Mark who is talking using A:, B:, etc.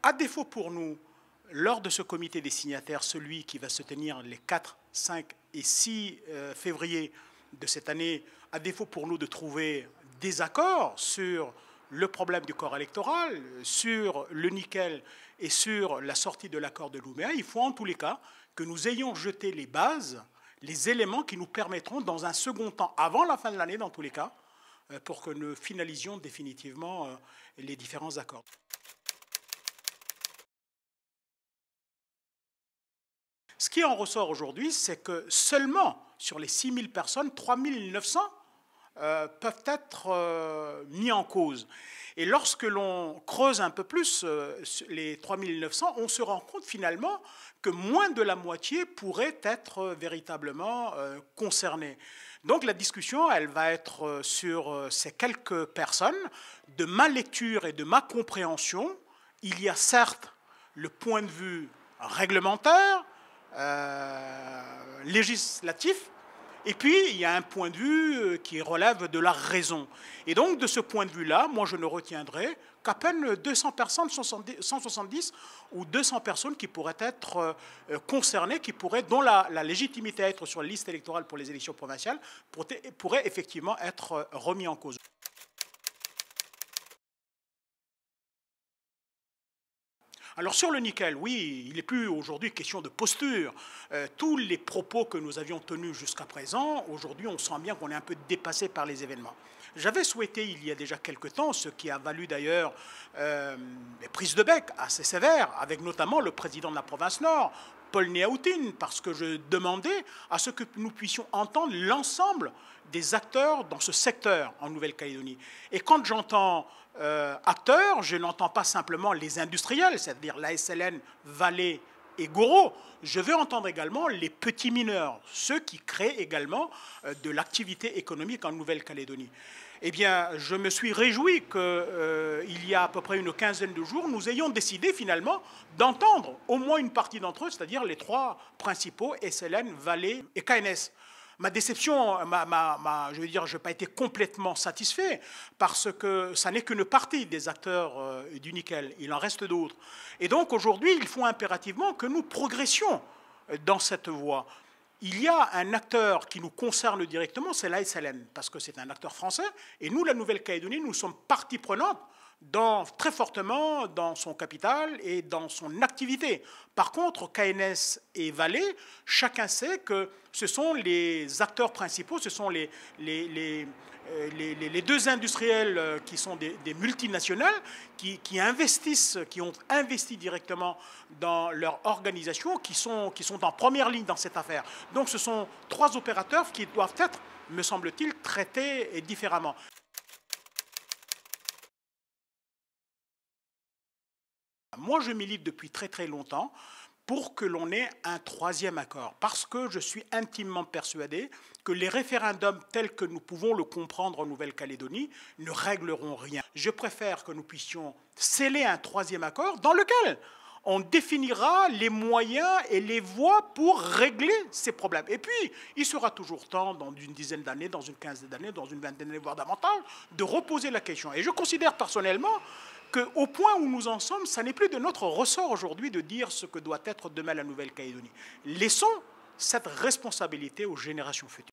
A: À défaut pour nous, lors de ce comité des signataires, celui qui va se tenir les 4, 5 et 6 février de cette année, à défaut pour nous de trouver des accords sur le problème du corps électoral, sur le nickel et sur la sortie de l'accord de Nouméa, il faut en tous les cas que nous ayons jeté les bases, les éléments qui nous permettront dans un second temps, avant la fin de l'année dans tous les cas, pour que nous finalisions définitivement les différents accords. Ce qui en ressort aujourd'hui, c'est que seulement sur les 6 000 personnes, 3 900 peuvent être mis en cause. Et lorsque l'on creuse un peu plus les 3 900, on se rend compte finalement que moins de la moitié pourrait être véritablement concernée. Donc la discussion, elle va être sur ces quelques personnes. De ma lecture et de ma compréhension, il y a certes le point de vue réglementaire, législatif, et puis il y a un point de vue qui relève de la raison. Et donc de ce point de vue-là, moi je ne retiendrai qu'à peine 200 personnes, 170 ou 200 personnes qui pourraient être concernées, dont la légitimité à être sur la liste électorale pour les élections provinciales pourrait effectivement être remis en cause. Alors sur le nickel, oui, il n'est plus aujourd'hui question de posture. Tous les propos que nous avions tenus jusqu'à présent, aujourd'hui on sent bien qu'on est un peu dépassé par les événements. J'avais souhaité il y a déjà quelque temps, ce qui a valu d'ailleurs des prises de bec assez sévères, avec notamment le président de la province Nord, Paul Néaoutine, parce que je demandais à ce que nous puissions entendre l'ensemble des acteurs dans ce secteur en Nouvelle-Calédonie. Et quand j'entends acteurs, je n'entends pas simplement les industriels, c'est-à-dire la SLN, Vallée et Goro. Je veux entendre également les petits mineurs, ceux qui créent également de l'activité économique en Nouvelle-Calédonie. Eh bien, je me suis réjoui qu'il y a à peu près une quinzaine de jours, nous ayons décidé finalement d'entendre au moins une partie d'entre eux, c'est-à-dire les trois principaux, SLN, Vallée et KNS. Ma déception, je veux dire, je n'ai pas été complètement satisfait parce que ça n'est qu'une partie des acteurs du nickel. Il en reste d'autres. Et donc aujourd'hui, il faut impérativement que nous progressions dans cette voie. Il y a un acteur qui nous concerne directement, c'est la SLN, parce que c'est un acteur français. Et nous, la Nouvelle-Calédonie, nous sommes partie prenante très fortement dans son capital et dans son activité. Par contre, KNS et Vallée, chacun sait que ce sont les acteurs principaux, ce sont les deux industriels qui sont des multinationales qui investissent, qui ont investi directement dans leur organisation, qui sont en première ligne dans cette affaire. Donc ce sont trois opérateurs qui doivent être, me semble-t-il, traités différemment. Moi, je milite depuis très très longtemps pour que l'on ait un troisième accord, parce que je suis intimement persuadé que les référendums tels que nous pouvons le comprendre en Nouvelle-Calédonie ne régleront rien. Je préfère que nous puissions sceller un troisième accord dans lequel on définira les moyens et les voies pour régler ces problèmes. Et puis, il sera toujours temps, dans une dizaine d'années, dans une quinzaine d'années, dans une vingtaine d'années, voire davantage, de reposer la question. Et je considère personnellement qu'au point où nous en sommes, ça n'est plus de notre ressort aujourd'hui de dire ce que doit être demain la Nouvelle-Calédonie. Laissons cette responsabilité aux générations futures.